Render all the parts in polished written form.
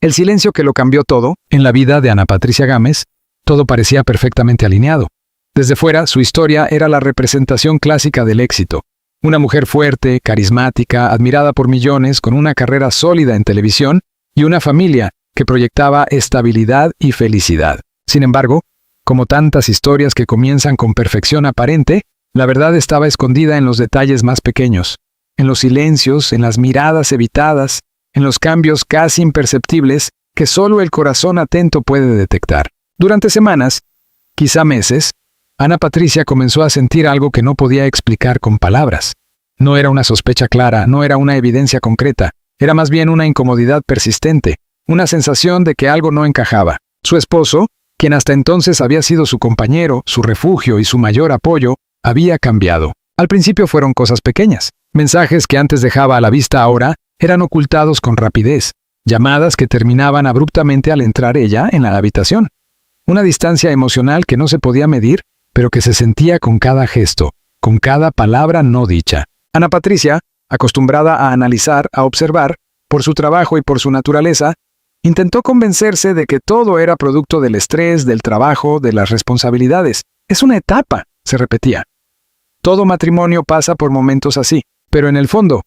El silencio que lo cambió todo. En la vida de Ana Patricia Gámez, todo parecía perfectamente alineado. Desde fuera, su historia era la representación clásica del éxito. Una mujer fuerte, carismática, admirada por millones, con una carrera sólida en televisión y una familia que proyectaba estabilidad y felicidad. Sin embargo, como tantas historias que comienzan con perfección aparente, la verdad estaba escondida en los detalles más pequeños, en los silencios, en las miradas evitadas, en los cambios casi imperceptibles que solo el corazón atento puede detectar. Durante semanas, quizá meses, Ana Patricia comenzó a sentir algo que no podía explicar con palabras. No era una sospecha clara, no era una evidencia concreta, era más bien una incomodidad persistente, una sensación de que algo no encajaba. Su esposo, quien hasta entonces había sido su compañero, su refugio y su mayor apoyo, había cambiado. Al principio fueron cosas pequeñas. Mensajes que antes dejaba a la vista ahora eran ocultados con rapidez. Llamadas que terminaban abruptamente al entrar ella en la habitación. Una distancia emocional que no se podía medir, pero que se sentía con cada gesto, con cada palabra no dicha. Ana Patricia, acostumbrada a analizar, a observar, por su trabajo y por su naturaleza, intentó convencerse de que todo era producto del estrés, del trabajo, de las responsabilidades. Es una etapa, se repetía. Todo matrimonio pasa por momentos así, pero en el fondo,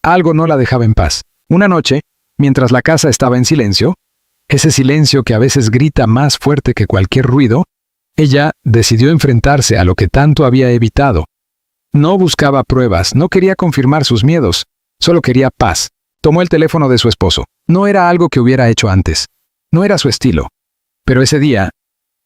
algo no la dejaba en paz. Una noche, mientras la casa estaba en silencio, ese silencio que a veces grita más fuerte que cualquier ruido, ella decidió enfrentarse a lo que tanto había evitado. No buscaba pruebas, no quería confirmar sus miedos, solo quería paz. Tomó el teléfono de su esposo. No era algo que hubiera hecho antes. No era su estilo. Pero ese día,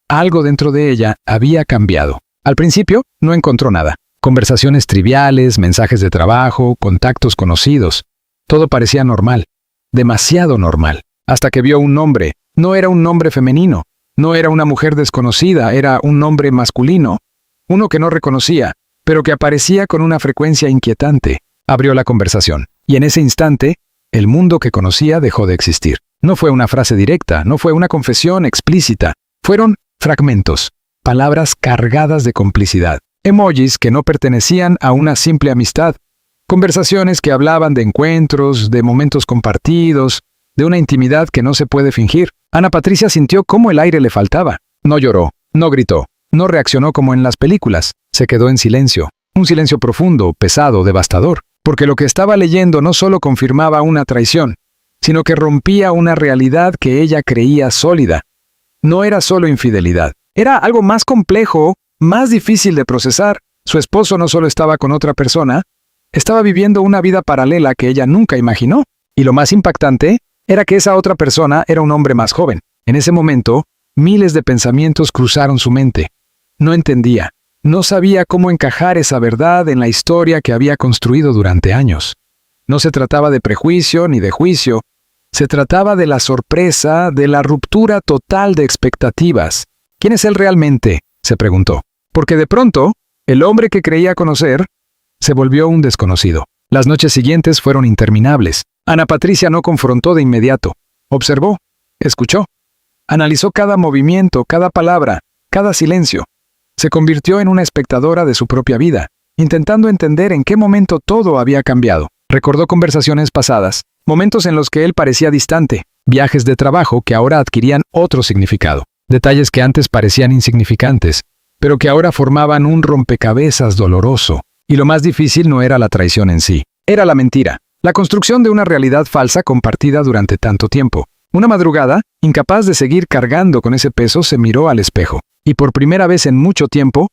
algo dentro de ella había cambiado. Al principio, no encontró nada. Conversaciones triviales, mensajes de trabajo, contactos conocidos. Todo parecía normal. Demasiado normal. Hasta que vio un nombre. No era un nombre femenino. No era una mujer desconocida, era un nombre masculino. Uno que no reconocía, pero que aparecía con una frecuencia inquietante. Abrió la conversación. Y en ese instante, el mundo que conocía dejó de existir. No fue una frase directa, no fue una confesión explícita. Fueron fragmentos, palabras cargadas de complicidad, emojis que no pertenecían a una simple amistad, conversaciones que hablaban de encuentros, de momentos compartidos, de una intimidad que no se puede fingir. Ana Patricia sintió cómo el aire le faltaba. No lloró, no gritó, no reaccionó como en las películas. Se quedó en silencio. Un silencio profundo, pesado, devastador. Porque lo que estaba leyendo no solo confirmaba una traición, sino que rompía una realidad que ella creía sólida. No era solo infidelidad. Era algo más complejo, más difícil de procesar. Su esposo no solo estaba con otra persona, estaba viviendo una vida paralela que ella nunca imaginó. Y lo más impactante era que esa otra persona era un hombre más joven. En ese momento, miles de pensamientos cruzaron su mente. No entendía. No sabía cómo encajar esa verdad en la historia que había construido durante años. No se trataba de prejuicio ni de juicio. Se trataba de la sorpresa, de la ruptura total de expectativas. ¿Quién es él realmente?, se preguntó. Porque de pronto, el hombre que creía conocer se volvió un desconocido. Las noches siguientes fueron interminables. Ana Patricia no confrontó de inmediato. Observó, escuchó. Analizó cada movimiento, cada palabra, cada silencio. Se convirtió en una espectadora de su propia vida, intentando entender en qué momento todo había cambiado. Recordó conversaciones pasadas, momentos en los que él parecía distante, viajes de trabajo que ahora adquirían otro significado, detalles que antes parecían insignificantes, pero que ahora formaban un rompecabezas doloroso. Y lo más difícil no era la traición en sí, era la mentira, la construcción de una realidad falsa compartida durante tanto tiempo. Una madrugada, incapaz de seguir cargando con ese peso, se miró al espejo. Y por primera vez en mucho tiempo,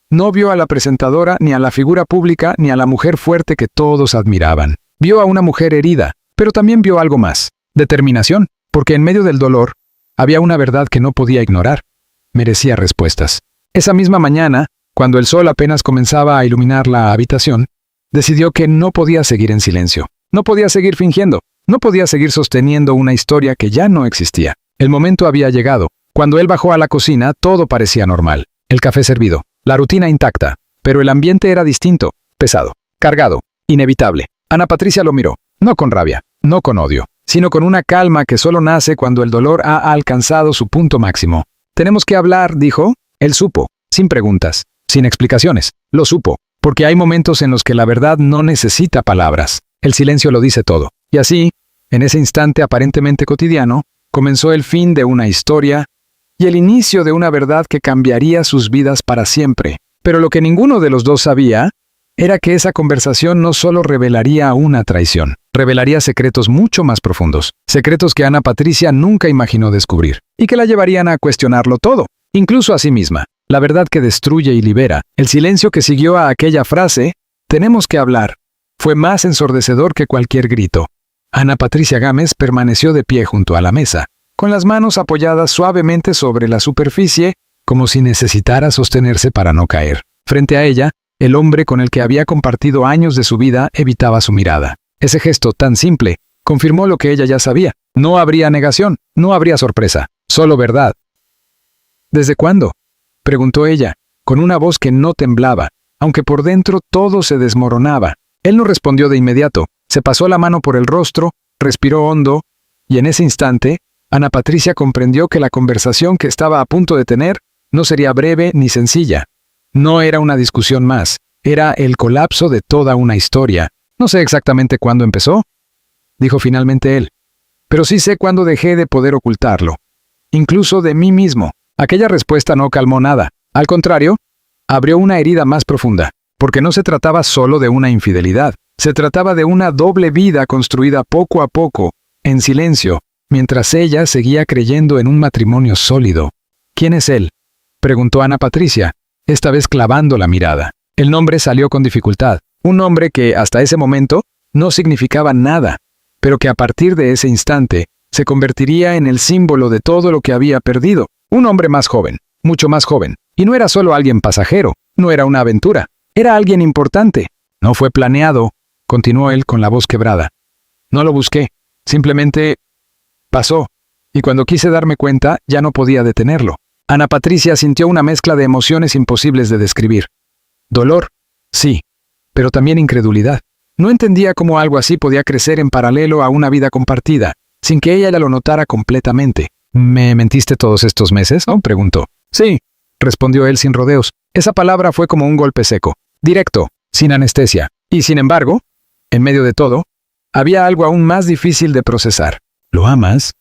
no vio a la presentadora, ni a la figura pública, ni a la mujer fuerte que todos admiraban. Vio a una mujer herida, pero también vio algo más. Determinación, porque en medio del dolor, había una verdad que no podía ignorar. Merecía respuestas. Esa misma mañana, cuando el sol apenas comenzaba a iluminar la habitación, decidió que no podía seguir en silencio. No podía seguir fingiendo. No podía seguir sosteniendo una historia que ya no existía. El momento había llegado. Cuando él bajó a la cocina, todo parecía normal. El café servido, la rutina intacta, pero el ambiente era distinto, pesado, cargado, inevitable. Ana Patricia lo miró, no con rabia, no con odio, sino con una calma que solo nace cuando el dolor ha alcanzado su punto máximo. Tenemos que hablar, dijo. Él supo, sin preguntas, sin explicaciones. Lo supo, porque hay momentos en los que la verdad no necesita palabras. El silencio lo dice todo. Y así, en ese instante aparentemente cotidiano, Comenzó el fin de una historia y el inicio de una verdad que cambiaría sus vidas para siempre. Pero lo que ninguno de los dos sabía era que esa conversación no solo revelaría una traición, revelaría secretos mucho más profundos, secretos que Ana Patricia nunca imaginó descubrir, y que la llevarían a cuestionarlo todo, incluso a sí misma. La verdad que destruye y libera, el silencio que siguió a aquella frase, «tenemos que hablar», fue más ensordecedor que cualquier grito. Ana Patricia Gámez permaneció de pie junto a la mesa, con las manos apoyadas suavemente sobre la superficie, como si necesitara sostenerse para no caer. Frente a ella, el hombre con el que había compartido años de su vida evitaba su mirada. Ese gesto tan simple confirmó lo que ella ya sabía. No habría negación, no habría sorpresa, solo verdad. ¿Desde cuándo?, preguntó ella, con una voz que no temblaba, aunque por dentro todo se desmoronaba. Él no respondió de inmediato, se pasó la mano por el rostro, respiró hondo, y en ese instante, Ana Patricia comprendió que la conversación que estaba a punto de tener no sería breve ni sencilla. No era una discusión más, era el colapso de toda una historia. No sé exactamente cuándo empezó, dijo finalmente él, pero sí sé cuándo dejé de poder ocultarlo, incluso de mí mismo. Aquella respuesta no calmó nada, al contrario, abrió una herida más profunda, porque no se trataba solo de una infidelidad, se trataba de una doble vida construida poco a poco, en silencio, mientras ella seguía creyendo en un matrimonio sólido. ¿Quién es él?, preguntó Ana Patricia, esta vez clavando la mirada. El nombre salió con dificultad, un nombre que, hasta ese momento, no significaba nada, pero que a partir de ese instante se convertiría en el símbolo de todo lo que había perdido. Un hombre más joven, mucho más joven, y no era solo alguien pasajero, no era una aventura, era alguien importante. No fue planeado, continuó él con la voz quebrada. No lo busqué, simplemente pasó, y cuando quise darme cuenta ya no podía detenerlo. Ana Patricia sintió una mezcla de emociones imposibles de describir. Dolor, sí, pero también incredulidad. No entendía cómo algo así podía crecer en paralelo a una vida compartida, sin que ella lo notara completamente. ¿Me mentiste todos estos meses?, ¿no?, preguntó. Sí, respondió él sin rodeos. Esa palabra fue como un golpe seco, directo, sin anestesia. Y sin embargo, en medio de todo, había algo aún más difícil de procesar. ¿Lo amas?,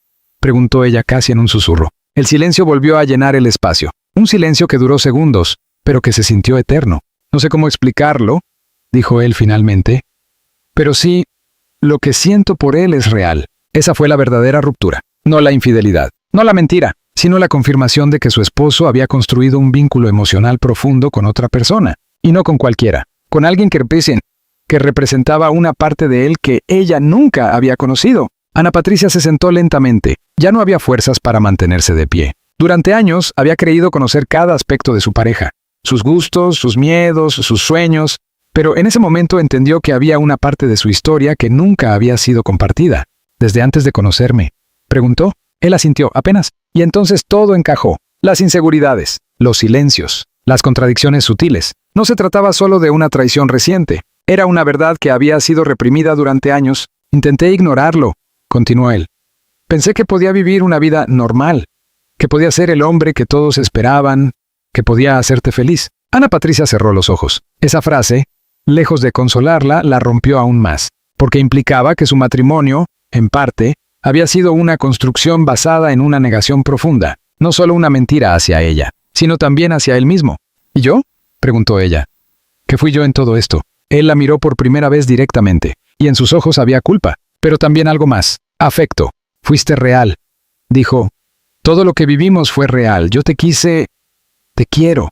preguntó ella casi en un susurro. El silencio volvió a llenar el espacio. Un silencio que duró segundos, pero que se sintió eterno. No sé cómo explicarlo, dijo él finalmente. Pero sí, lo que siento por él es real. Esa fue la verdadera ruptura. No la infidelidad, no la mentira, sino la confirmación de que su esposo había construido un vínculo emocional profundo con otra persona. Y no con cualquiera. Con alguien que representaba una parte de él que ella nunca había conocido. Ana Patricia se sentó lentamente. Ya no había fuerzas para mantenerse de pie. Durante años había creído conocer cada aspecto de su pareja, sus gustos, sus miedos, sus sueños, pero en ese momento entendió que había una parte de su historia que nunca había sido compartida. ¿Desde antes de conocerme?, preguntó. Él asintió, apenas, y entonces todo encajó. Las inseguridades, los silencios, las contradicciones sutiles. No se trataba solo de una traición reciente, era una verdad que había sido reprimida durante años. Intenté ignorarlo, continuó él. Pensé que podía vivir una vida normal, que podía ser el hombre que todos esperaban, que podía hacerte feliz. Ana Patricia cerró los ojos. Esa frase, lejos de consolarla, la rompió aún más, porque implicaba que su matrimonio, en parte, había sido una construcción basada en una negación profunda, no solo una mentira hacia ella, sino también hacia él mismo. ¿Y yo?, preguntó ella. ¿Qué fui yo en todo esto? Él la miró por primera vez directamente, y en sus ojos había culpa, pero también algo más, afecto. Fuiste real, dijo. Todo lo que vivimos fue real, yo te quise, te quiero.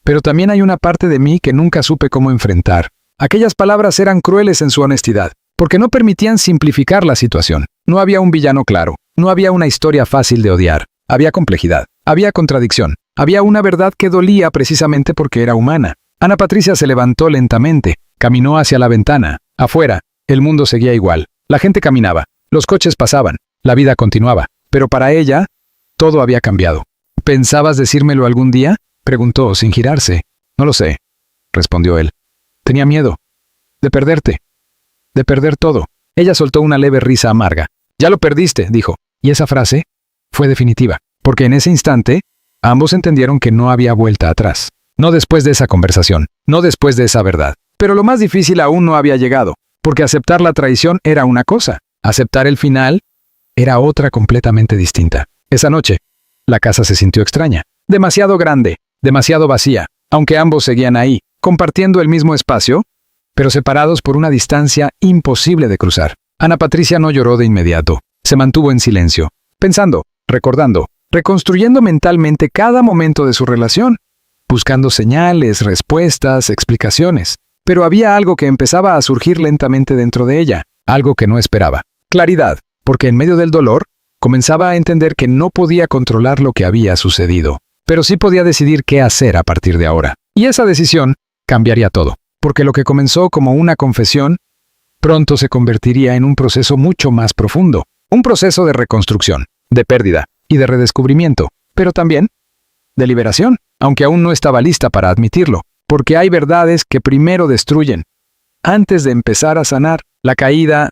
Pero también hay una parte de mí que nunca supe cómo enfrentar. Aquellas palabras eran crueles en su honestidad, porque no permitían simplificar la situación. No había un villano claro, no había una historia fácil de odiar. Había complejidad, había contradicción, había una verdad que dolía precisamente porque era humana. Ana Patricia se levantó lentamente, caminó hacia la ventana. Afuera, el mundo seguía igual. La gente caminaba, los coches pasaban, la vida continuaba. Pero para ella, todo había cambiado. ¿Pensabas decírmelo algún día?, preguntó sin girarse. No lo sé, respondió él. Tenía miedo. De perderte. De perder todo. Ella soltó una leve risa amarga. Ya lo perdiste, dijo. Y esa frase fue definitiva, porque en ese instante, ambos entendieron que no había vuelta atrás. No después de esa conversación, no después de esa verdad. Pero lo más difícil aún no había llegado, porque aceptar la traición era una cosa. Aceptar el final, era otra completamente distinta. Esa noche, la casa se sintió extraña. Demasiado grande, demasiado vacía, aunque ambos seguían ahí, compartiendo el mismo espacio, pero separados por una distancia imposible de cruzar. Ana Patricia no lloró de inmediato. Se mantuvo en silencio, pensando, recordando, reconstruyendo mentalmente cada momento de su relación, buscando señales, respuestas, explicaciones. Pero había algo que empezaba a surgir lentamente dentro de ella, algo que no esperaba. Claridad, porque en medio del dolor, comenzaba a entender que no podía controlar lo que había sucedido, pero sí podía decidir qué hacer a partir de ahora. Y esa decisión cambiaría todo, porque lo que comenzó como una confesión, pronto se convertiría en un proceso mucho más profundo, un proceso de reconstrucción, de pérdida y de redescubrimiento, pero también de liberación, aunque aún no estaba lista para admitirlo, porque hay verdades que primero destruyen, antes de empezar a sanar la caída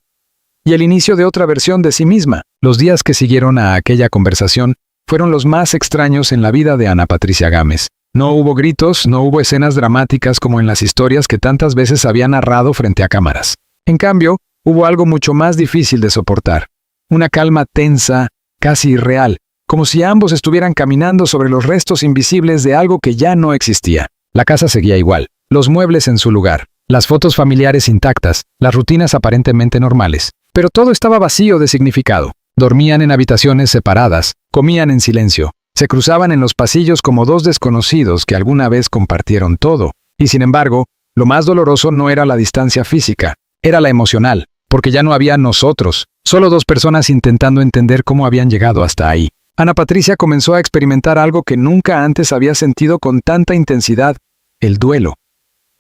y el inicio de otra versión de sí misma. Los días que siguieron a aquella conversación fueron los más extraños en la vida de Ana Patricia Gámez. No hubo gritos, no hubo escenas dramáticas como en las historias que tantas veces había narrado frente a cámaras. En cambio, hubo algo mucho más difícil de soportar. Una calma tensa, casi irreal, como si ambos estuvieran caminando sobre los restos invisibles de algo que ya no existía. La casa seguía igual, los muebles en su lugar, las fotos familiares intactas, las rutinas aparentemente normales. Pero todo estaba vacío de significado. Dormían en habitaciones separadas, comían en silencio, se cruzaban en los pasillos como dos desconocidos que alguna vez compartieron todo. Y sin embargo, lo más doloroso no era la distancia física, era la emocional, porque ya no había nosotros, solo dos personas intentando entender cómo habían llegado hasta ahí. Ana Patricia comenzó a experimentar algo que nunca antes había sentido con tanta intensidad, el duelo,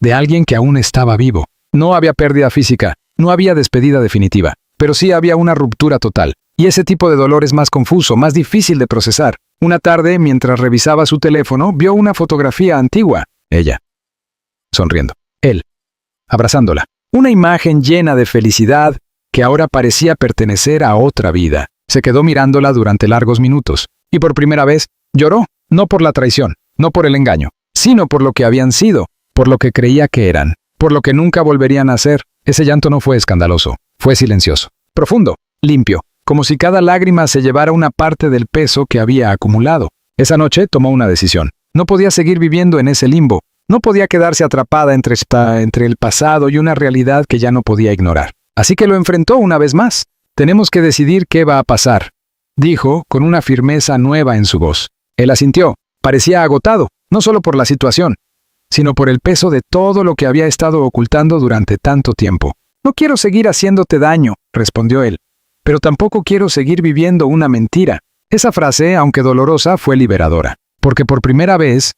de alguien que aún estaba vivo. No había pérdida física, no había despedida definitiva, pero sí había una ruptura total. Y ese tipo de dolor es más confuso, más difícil de procesar. Una tarde, mientras revisaba su teléfono, vio una fotografía antigua. Ella, sonriendo. Él, abrazándola. Una imagen llena de felicidad que ahora parecía pertenecer a otra vida. Se quedó mirándola durante largos minutos. Y por primera vez, lloró. No por la traición, no por el engaño, sino por lo que habían sido, por lo que creía que eran, por lo que nunca volverían a ser. Ese llanto no fue escandaloso, fue silencioso, profundo, limpio, como si cada lágrima se llevara una parte del peso que había acumulado. Esa noche tomó una decisión. No podía seguir viviendo en ese limbo. No podía quedarse atrapada entre el pasado y una realidad que ya no podía ignorar. Así que lo enfrentó una vez más. Tenemos que decidir qué va a pasar, dijo con una firmeza nueva en su voz. Él asintió. Parecía agotado, no solo por la situación, sino por el peso de todo lo que había estado ocultando durante tanto tiempo. No quiero seguir haciéndote daño, respondió él. Pero tampoco quiero seguir viviendo una mentira. Esa frase, aunque dolorosa, fue liberadora, porque por primera vez,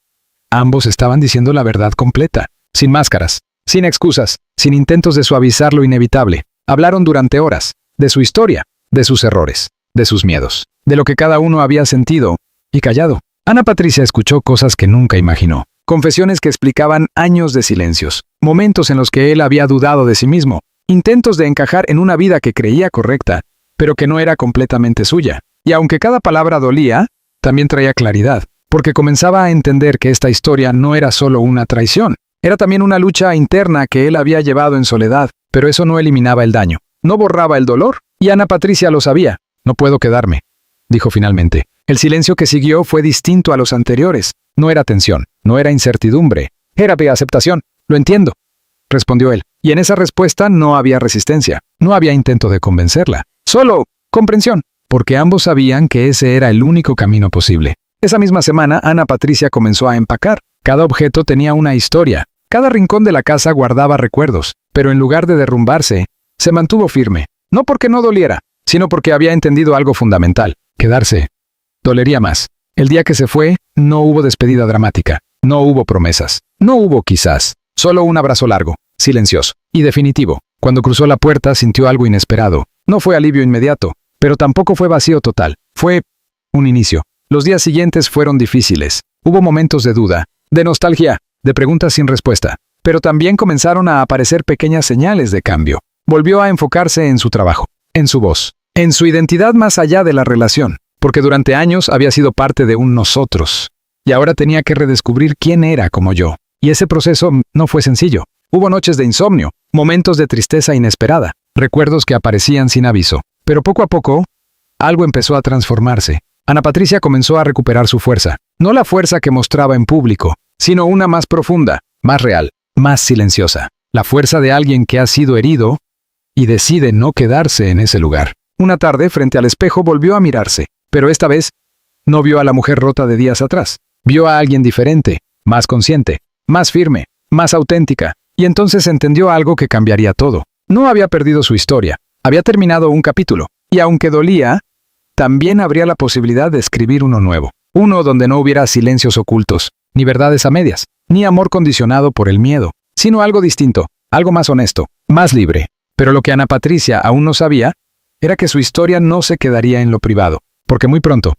ambos estaban diciendo la verdad completa, sin máscaras, sin excusas, sin intentos de suavizar lo inevitable. Hablaron durante horas, de su historia, de sus errores, de sus miedos, de lo que cada uno había sentido y callado. Ana Patricia escuchó cosas que nunca imaginó, confesiones que explicaban años de silencios, momentos en los que él había dudado de sí mismo, intentos de encajar en una vida que creía correcta, pero que no era completamente suya. Y aunque cada palabra dolía, también traía claridad, porque comenzaba a entender que esta historia no era solo una traición, era también una lucha interna que él había llevado en soledad, pero eso no eliminaba el daño, no borraba el dolor, y Ana Patricia lo sabía. No puedo quedarme, dijo finalmente. El silencio que siguió fue distinto a los anteriores. No era tensión, no era incertidumbre, era de aceptación. Lo entiendo, respondió él, y en esa respuesta no había resistencia, no había intento de convencerla. Solo comprensión, porque ambos sabían que ese era el único camino posible. Esa misma semana, Ana Patricia comenzó a empacar. Cada objeto tenía una historia. Cada rincón de la casa guardaba recuerdos, pero en lugar de derrumbarse, se mantuvo firme. No porque no doliera, sino porque había entendido algo fundamental. Quedarse dolería más. El día que se fue, no hubo despedida dramática. No hubo promesas. No hubo quizás. Solo un abrazo largo, silencioso y definitivo. Cuando cruzó la puerta, sintió algo inesperado. No fue alivio inmediato, pero tampoco fue vacío total. Fue un inicio. Los días siguientes fueron difíciles. Hubo momentos de duda, de nostalgia, de preguntas sin respuesta. Pero también comenzaron a aparecer pequeñas señales de cambio. Volvió a enfocarse en su trabajo, en su voz, en su identidad más allá de la relación, porque durante años había sido parte de un nosotros. Y ahora tenía que redescubrir quién era como yo. Y ese proceso no fue sencillo. Hubo noches de insomnio, momentos de tristeza inesperada, recuerdos que aparecían sin aviso. Pero poco a poco, algo empezó a transformarse. Ana Patricia comenzó a recuperar su fuerza. No la fuerza que mostraba en público, sino una más profunda, más real, más silenciosa. La fuerza de alguien que ha sido herido y decide no quedarse en ese lugar. Una tarde, frente al espejo, volvió a mirarse, pero esta vez no vio a la mujer rota de días atrás. Vio a alguien diferente, más consciente, más firme, más auténtica, y entonces entendió algo que cambiaría todo. No había perdido su historia, había terminado un capítulo, y aunque dolía, también habría la posibilidad de escribir uno nuevo. Uno donde no hubiera silencios ocultos, ni verdades a medias, ni amor condicionado por el miedo, sino algo distinto, algo más honesto, más libre. Pero lo que Ana Patricia aún no sabía era que su historia no se quedaría en lo privado, porque muy pronto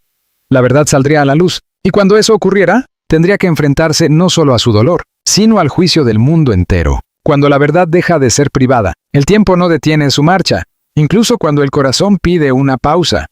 la verdad saldría a la luz, y cuando eso ocurriera, tendría que enfrentarse no solo a su dolor, sino al juicio del mundo entero. Cuando la verdad deja de ser privada, el tiempo no detiene su marcha, incluso cuando el corazón pide una pausa.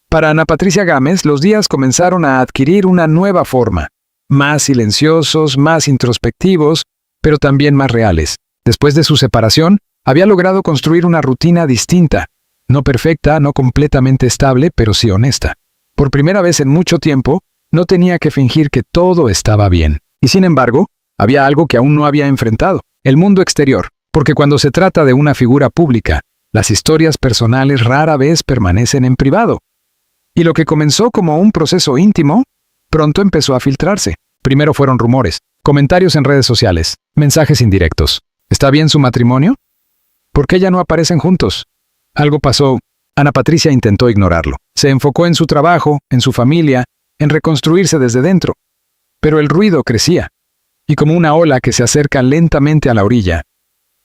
Para Ana Patricia Gámez, los días comenzaron a adquirir una nueva forma, más silenciosos, más introspectivos, pero también más reales. Después de su separación, había logrado construir una rutina distinta, no perfecta, no completamente estable, pero sí honesta. Por primera vez en mucho tiempo, no tenía que fingir que todo estaba bien. Y sin embargo, había algo que aún no había enfrentado, el mundo exterior, porque cuando se trata de una figura pública, las historias personales rara vez permanecen en privado. Y lo que comenzó como un proceso íntimo, pronto empezó a filtrarse. Primero fueron rumores, comentarios en redes sociales, mensajes indirectos. ¿Está bien su matrimonio? ¿Por qué ya no aparecen juntos? Algo pasó. Ana Patricia intentó ignorarlo. Se enfocó en su trabajo, en su familia, en reconstruirse desde dentro. Pero el ruido crecía. Y como una ola que se acerca lentamente a la orilla,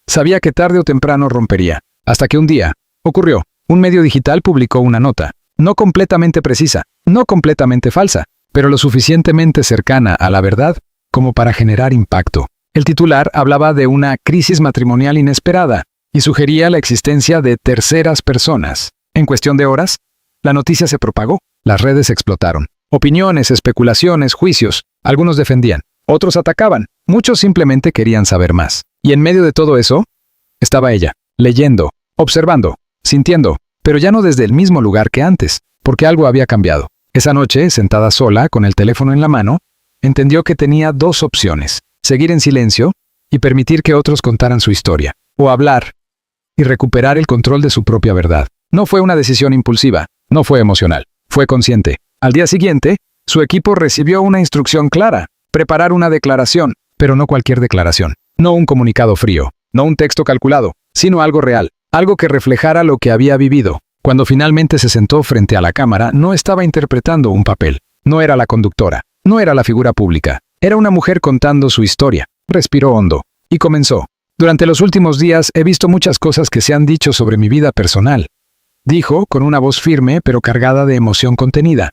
sabía que tarde o temprano rompería. Hasta que un día, ocurrió. Un medio digital publicó una nota. No completamente precisa, no completamente falsa, pero lo suficientemente cercana a la verdad como para generar impacto. El titular hablaba de una crisis matrimonial inesperada y sugería la existencia de terceras personas. En cuestión de horas, la noticia se propagó, las redes explotaron. Opiniones, especulaciones, juicios, algunos defendían, otros atacaban, muchos simplemente querían saber más. Y en medio de todo eso, estaba ella, leyendo, observando, sintiendo, pero ya no desde el mismo lugar que antes, porque algo había cambiado. Esa noche, sentada sola, con el teléfono en la mano, entendió que tenía dos opciones: seguir en silencio y permitir que otros contaran su historia, o hablar y recuperar el control de su propia verdad. No fue una decisión impulsiva, no fue emocional, fue consciente. Al día siguiente, su equipo recibió una instrucción clara: preparar una declaración, pero no cualquier declaración, no un comunicado frío, no un texto calculado, sino algo real, algo que reflejara lo que había vivido. Cuando finalmente se sentó frente a la cámara, no estaba interpretando un papel, no era la conductora, no era la figura pública, era una mujer contando su historia. Respiró hondo y comenzó. Durante los últimos días he visto muchas cosas que se han dicho sobre mi vida personal, dijo con una voz firme pero cargada de emoción contenida.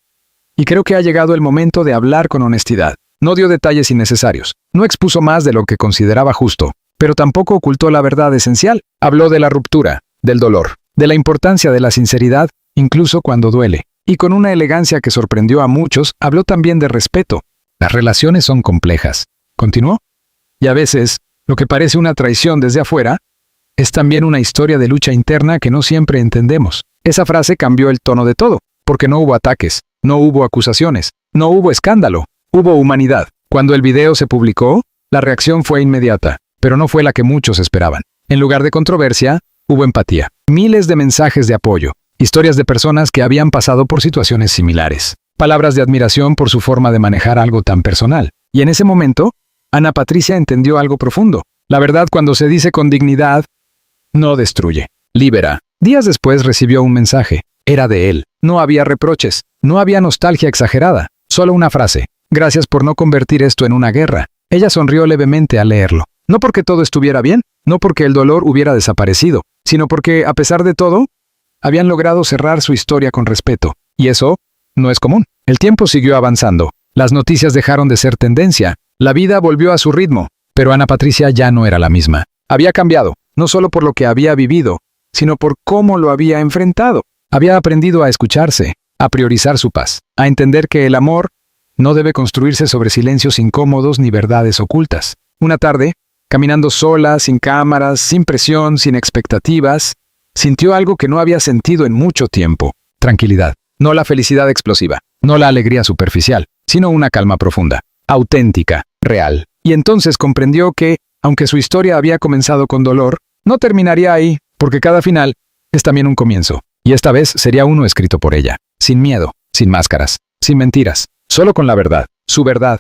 Y creo que ha llegado el momento de hablar con honestidad. No dio detalles innecesarios, no expuso más de lo que consideraba justo, pero tampoco ocultó la verdad esencial. Habló de la ruptura, del dolor, de la importancia de la sinceridad, incluso cuando duele. Y con una elegancia que sorprendió a muchos, habló también de respeto. Las relaciones son complejas, continuó. Y a veces, lo que parece una traición desde afuera, es también una historia de lucha interna que no siempre entendemos. Esa frase cambió el tono de todo, porque no hubo ataques, no hubo acusaciones, no hubo escándalo, hubo humanidad. Cuando el video se publicó, la reacción fue inmediata, pero no fue la que muchos esperaban. En lugar de controversia, hubo empatía. Miles de mensajes de apoyo, historias de personas que habían pasado por situaciones similares, palabras de admiración por su forma de manejar algo tan personal. Y en ese momento, Ana Patricia entendió algo profundo. La verdad, cuando se dice con dignidad, no destruye, libera. Días después recibió un mensaje. Era de él. No había reproches, no había nostalgia exagerada, solo una frase: gracias por no convertir esto en una guerra. Ella sonrió levemente al leerlo. No porque todo estuviera bien, no porque el dolor hubiera desaparecido, sino porque, a pesar de todo, habían logrado cerrar su historia con respeto. Y eso no es común. El tiempo siguió avanzando. Las noticias dejaron de ser tendencia. La vida volvió a su ritmo. Pero Ana Patricia ya no era la misma. Había cambiado, no solo por lo que había vivido, sino por cómo lo había enfrentado. Había aprendido a escucharse, a priorizar su paz, a entender que el amor no debe construirse sobre silencios incómodos ni verdades ocultas. Una tarde, caminando sola, sin cámaras, sin presión, sin expectativas, sintió algo que no había sentido en mucho tiempo. tranquilidad. No la felicidad explosiva, no la alegría superficial, sino una calma profunda, auténtica, real. Y entonces comprendió que, aunque su historia había comenzado con dolor, no terminaría ahí, porque cada final es también un comienzo. Y esta vez sería uno escrito por ella, sin miedo, sin máscaras, sin mentiras, solo con la verdad, su verdad,